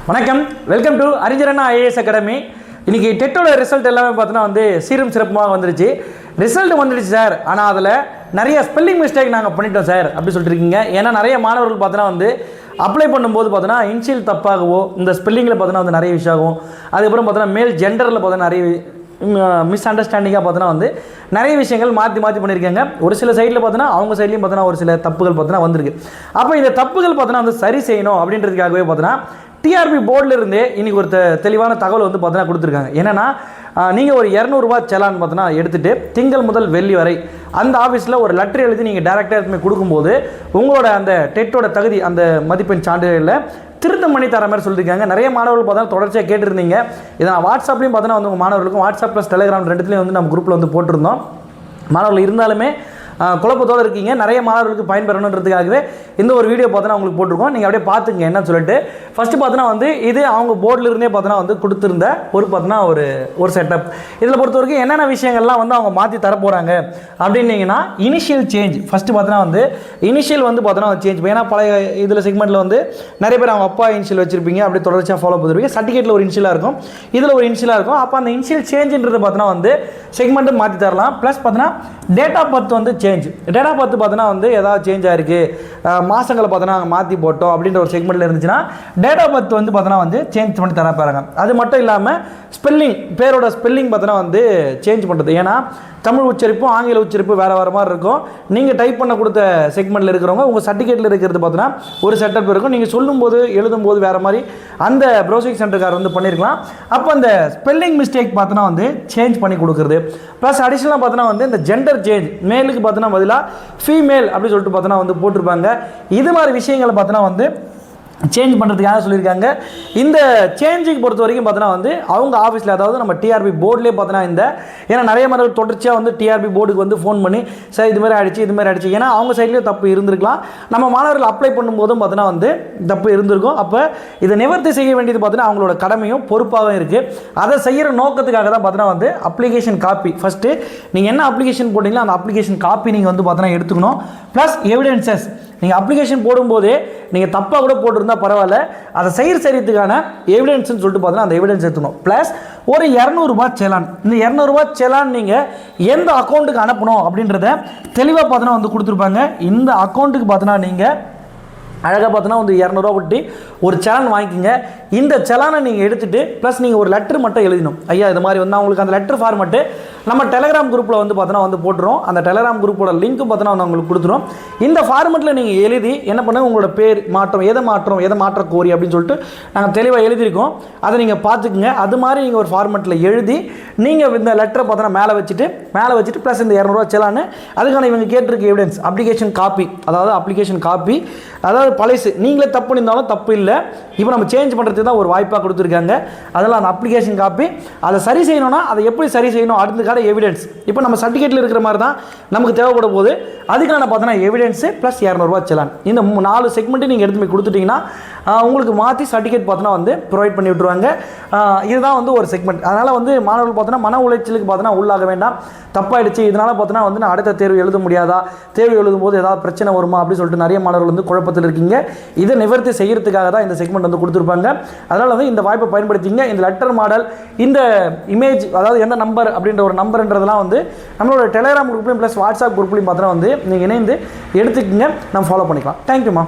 வணக்கம், welcome to அறிஞரண்ணா IAS academy. இன்றைக்கி டெட்டோட result எல்லாமே பார்த்தோன்னா சீரும் சிறப்புமாக வந்துருச்சு. ரிசல்ட் வந்துடுச்சு சார், ஆனால் அதில் நிறைய ஸ்பெல்லிங் மிஸ்டேக் நாங்கள் பண்ணிட்டோம் சார் அப்படி சொல்லிட்டு இருக்கீங்க. ஏன்னா நிறைய மாணவர்கள் பார்த்தோன்னா அப்ளை பண்ணும்போது பார்த்தோன்னா இன்ஷியல் தப்பாகவோ இந்த ஸ்பெல்லிங்கில் பார்த்தோன்னா நிறைய விஷயம் ஆகும். அதுக்கப்புறம் பார்த்தோன்னா மேல் ஜெண்டரில் பார்த்தோன்னா நிறைய மிஸ் அண்டர்ஸ்டாண்டிங்காக பார்த்தோன்னா நிறைய விஷயங்கள் மாற்றி பண்ணியிருக்காங்க. ஒரு சில சைடில் பார்த்தோன்னா அவங்க சைட்லேயும் பார்த்தோன்னா ஒரு சில தப்புகள் பார்த்தோன்னா வந்திருக்கு. அப்போ இந்த தப்புகள் பார்த்தோன்னா சரி செய்யணும் அப்படின்றதுக்காகவே பார்த்தோன்னா டிஆர்பி போர்டில் இருந்தே இன்றைக்கி ஒரு தெளிவான தகவல் பார்த்தோன்னா கொடுத்துருக்காங்க. என்னென்னா நீங்கள் ஒரு 200 ரூபா செலான் பார்த்தோன்னா எடுத்துகிட்டு திங்கள் முதல் வெள்ளி வரை அந்த ஆஃபீஸில் ஒரு லெட்டர் எழுதி நீங்கள் டேரெக்டாக எடுத்துமே கொடுக்கும்போது உங்களோட அந்த டெட்டோட தகுதி அந்த மதிப்பெண் சான்றிதழில் திருத்தம் பண்ணி தர மாதிரி சொல்லியிருக்காங்க. நிறைய மாணவர்கள் பார்த்தா தொடர்ச்சியாக கேட்டிருந்தீங்க. இதை நான் வாட்ஸ்அப்லேயும் பார்த்தோன்னா உங்கள் மாணவர்களுக்கும் வாட்ஸ்அப் ப்ளஸ் டெலிகிராம் ரெண்டுத்துலேயும் நம்ம குரூப்பில் போட்டிருந்தோம். மாணவர்கள் இருந்தாலுமே குழப்பத்தோடு இருக்கீங்க, நிறைய மாணவர்களுக்கு பயன்பெறணுன்றதுக்காகவே இந்த ஒரு வீடியோ பார்த்தோன்னா உங்களுக்கு போட்டிருக்கோம். நீங்கள் அப்படியே பார்த்துங்க என்னன்னு சொல்லிட்டு. ஃபஸ்ட்டு பார்த்தோன்னா இது அவங்க போர்டில் இருந்தே பார்த்தோன்னா கொடுத்துருந்த பார்த்தோன்னா ஒரு செட்டப். இதில் பொறுத்த வரைக்கும் என்னென்ன விஷயங்கள்லாம் அவங்க மாற்றி தரப்போகிறாங்க அப்படின்னீங்கன்னா இனிஷியல் சேஞ்ச். ஃபஸ்ட்டு பார்த்தோன்னா இனிஷியல் பார்த்தோன்னா சேஞ்ச். ஏன்னா பழைய இதில் செக்மெண்ட்டில் நிறைய பேர் அவங்க அப்பா இனிஷியல் வச்சிருப்பீங்க, அப்படி தொடர்ச்சியாக ஃபாலோ பண்ணிருப்பீங்க. சர்டிஃபிகேட்டில் ஒரு இனிஷியலாக இருக்கும், இதில் ஒரு இனிஷியலாக இருக்கும். அப்போ அந்த இனிஷியல் சேஞ்சுன்றது பார்த்தோன்னா செக்மெண்ட்டு மாற்றி தரலாம். ப்ளஸ் பார்த்தோன்னா date of birth change. Date of birth பார்த்தோன்னா ஏதாவது சேஞ்ச் ஆயிருக்கு, மாதங்களை பார்த்தோன்னா மாற்றி போட்டோம் அப்படின்ற ஒரு செக்மெண்ட்டில் இருந்துச்சுன்னா டேட் ஆஃப் பர்த் பார்த்தோன்னா சேஞ்ச் பண்ணி தர பாருங்க. அது மட்டும் இல்லாமல் ஸ்பெல்லிங், பேரோட ஸ்பெல்லிங் பார்த்தோன்னா சேஞ்ச் பண்ணுறது. ஏன்னா தமிழ் உச்சரிப்பும் ஆங்கில உச்சரிப்பு வேறு மாதிரி இருக்கும். நீங்கள் டைப் பண்ண கொடுத்த செக்மெண்ட்டில் இருக்கிறவங்க உங்கள் சர்டிஃபிகேட்டில் இருக்கிறது பார்த்தோன்னா ஒரு செட்டப் இருக்கும். நீங்கள் சொல்லும்போது எழுதும்போது வேறு மாதிரி அந்த ப்ரௌசிங் சென்டர்கார் பண்ணியிருக்கலாம். அப்போ அந்த ஸ்பெல்லிங் மிஸ்டேக் பார்த்தோன்னா சேஞ்ச் பண்ணி கொடுக்குறது. ப்ளஸ் அடிஷ்னலாக பார்த்தோன்னா இந்த ஜெண்டர் சேஞ்ச், மேலுக்கு பார்த்தோன்னா பதிலாக ஃபீமேல் அப்படின்னு சொல்லிட்டு பார்த்தோன்னா போட்டிருப்பாங்க. இது மாதிரி விஷயங்களை பார்த்தோன்னா சேஞ்ச் பண்ணுறதுக்காக சொல்லியிருக்காங்க. இந்த சேஞ்சுக்கு பொறுத்த வரைக்கும் பார்த்தோன்னா அவங்க ஆஃபீஸில், அதாவது நம்ம டிஆர்பி போர்ட்லேயே பார்த்தோன்னா ஏன்னா நிறைய மாணவர்கள் தொடர்ச்சியாக டிஆர்பி போர்டுக்கு ஃபோன் பண்ணி சார் இது மாதிரி ஆயிடுச்சு. ஏன்னா அவங்க சைட்லேயும் தப்பு இருந்திருக்கலாம், நம்ம மாணவர்கள் அப்ளை பண்ணும்போதும் பார்த்தோன்னா தப்பு இருந்திருக்கும். அப்போ இதை நிவர்த்தி செய்ய வேண்டியது பார்த்தோன்னா அவங்களோட கடமையும் பொறுப்பாகவும் இருக்குது. அதை செய்கிற நோக்கத்துக்காக தான் பார்த்தோன்னா அப்ளிகேஷன் காப்பி, ஃபஸ்ட்டு நீங்கள் என்ன அப்ளிகேஷன் போட்டிங்களோ அந்த அப்ளிகேஷன் காப்பி நீங்கள் பார்த்தோன்னா எடுத்துக்கணும். ப்ளஸ் எவிடென்சஸ், நீங்கள் அப்ளிகேஷன் போடும்போதே நீங்கள் தப்பாக கூட போட்டிருந்தால் பரவாயில்ல, அதை செய்கிறதுக்கான எவிடன்ஸ்னு சொல்லிட்டு பார்த்தோன்னா அந்த எவிடன்ஸ் எடுத்துக்கணும். ப்ளஸ் ஒரு 200 ரூபா செலான். இந்த 200 ரூபா செலான் நீங்கள் எந்த அக்கௌண்ட்டுக்கு அனுப்பணும் அப்படின்றத தெளிவாக பார்த்தோன்னா கொடுத்துருப்பாங்க. இந்த அக்கௌண்ட்டுக்கு பார்த்தோன்னா நீங்கள் அழகாக பார்த்தோன்னா 200 ரூபா விட்டு ஒரு செலான் வாங்கிக்கிங்க. இந்த செலானை நீங்கள் எடுத்துகிட்டு ப்ளஸ் நீங்கள் ஒரு லெட்ரு மட்டும் எழுதணும். ஐயா இது மாதிரி அவங்களுக்கு அந்த லெட்ரு ஃபார்மெட்டு நம்ம டெலிகிராம் குரூப்பில் பார்த்தோன்னா போட்டுரும். அந்த டெலிகிராம் குரூப்போட லிங்க்கும் பார்த்தோன்னா உங்களுக்கு கொடுத்துரும். இந்த ஃபார்மெட்டில் நீங்கள் எழுதி என்ன பண்ணுங்க, உங்களோட பேர் எதை மாற்ற கோரி அப்படின்னு சொல்லிட்டு நாங்கள் தெளிவாக எழுதியிருக்கோம். அதை நீங்கள் பார்த்துக்குங்க. அது மாதிரி நீங்கள் ஒரு ஃபார்மெட்டில் எழுதி நீங்கள் இந்த லெட்டரை பார்த்தோன்னா மேலே வச்சுட்டு ப்ளஸ் இந்த 200 ரூபா செலான்னு அதுக்கான இவங்க கேட்டிருக்க எவிடன்ஸ் அப்ளிகேஷன் காப்பி, அதாவது பழைசு நீங்களே தப்பு பண்ணியிருந்தாலும் தப்பு இல்லை, இப்போ நம்ம சேஞ்ச் பண்ணுறதுக்கு தான் ஒரு வாய்ப்பாக கொடுத்துருக்காங்க. அதெல்லாம் அந்த அப்ளிகேஷன் காப்பி, அதை சரி செய்யணும்னா அதை எப்படி சரி செய்யணும் அடுத்ததுக்கான எவிடன்ஸ். இப்போ நம்ம சர்டிஃபிகேட்டில் இருக்கிற மாதிரி தான் நமக்கு தேவைப்பட போது அதுக்கான பார்த்தோன்னா எவிடன்ஸு ப்ளஸ் 200 ரூபா செலான். இந்த 4 செக்மெண்ட்டு நீங்கள் எடுத்து போய் கொடுத்துட்டிங்கன்னா உங்களுக்கு மாற்றி சர்டிஃபிகேட் பார்த்தோன்னா ப்ரொவைட் பண்ணி விட்டுருவாங்க. இதுதான் ஒரு செக்மெண்ட். அதனால் மாணவர்கள் பார்த்தோன்னா மன உளைச்சலுக்கு பார்த்தோன்னா உள்ளாக வேண்டாம். தப்பாயிடுச்சு இதனால் பார்த்தோன்னா நான் அடுத்த தேர்வு எழுத முடியாதா, தேர்வு எழுதும் போது ஏதாவது பிரச்சனை வருமா அப்படின்னு சொல்லிட்டு நிறைய மாணவர்கள் குழப்பத்தில் இருக்கீங்க. இதை நிவர்த்தி செய்கிறதுக்காக தான் இந்த செக்மெண்ட் கொடுத்துருப்பாங்க. அதனால் இந்த வாய்ப்பை பயன்படுத்திங்க. இந்த லெட்டர் மாடல், இந்த இமேஜ், அதாவது எந்த நம்பர் அப்படின்ற ஒரு நம்பர்ன்றதெல்லாம் நம்மளோட டெலிகிராம் குரூப்லையும் ப்ளஸ் வாட்ஸ்அப் குரூப்லையும் பார்த்தோன்னா நீங்கள் இணைந்து எடுத்துக்கிங்க, நம்ம ஃபாலோ பண்ணிக்கலாம். தேங்க்யூமா.